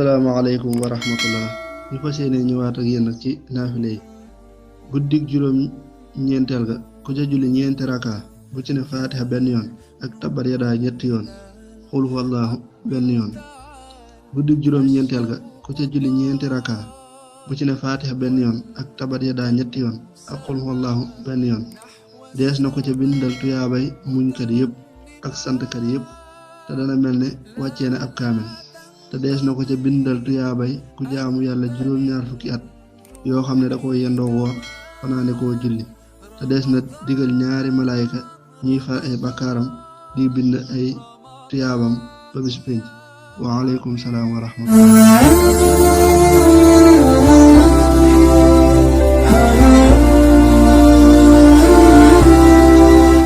asalaamaaleykum wa rahmatullah ñu fas yéene ñëwaat ak yéen ci naafile yi guddig juróom ñeenteel ga ku ca julli ñeenti raka bu ci ne faatiha benn yoon ak tabar yadaa ñetti yoon xul huwallaahu benn yoon guddig juróom ñeenteel ga ku ca julli ñeenti raka bu ci ne faatiha benn yoon ak tabar yadaa ñetti yoon ak xul huwallaahu benn yoon dees na ko ca bindal tuyaabay muñkat yépp ak santkat yépp te dana mel ne wàccee na ab kaamil te dees na ko ca bindal tuyaabay ku jaamu yàlla juróom-ñaar fukki at yoo xam ne da ko yendoo woor fanaane koo julli te dees na digal ñaari malaayika ñuy far ay bakkaaram di bind ay tuyaabam ba bis pénc wa aleykum salaam wa rahmatullah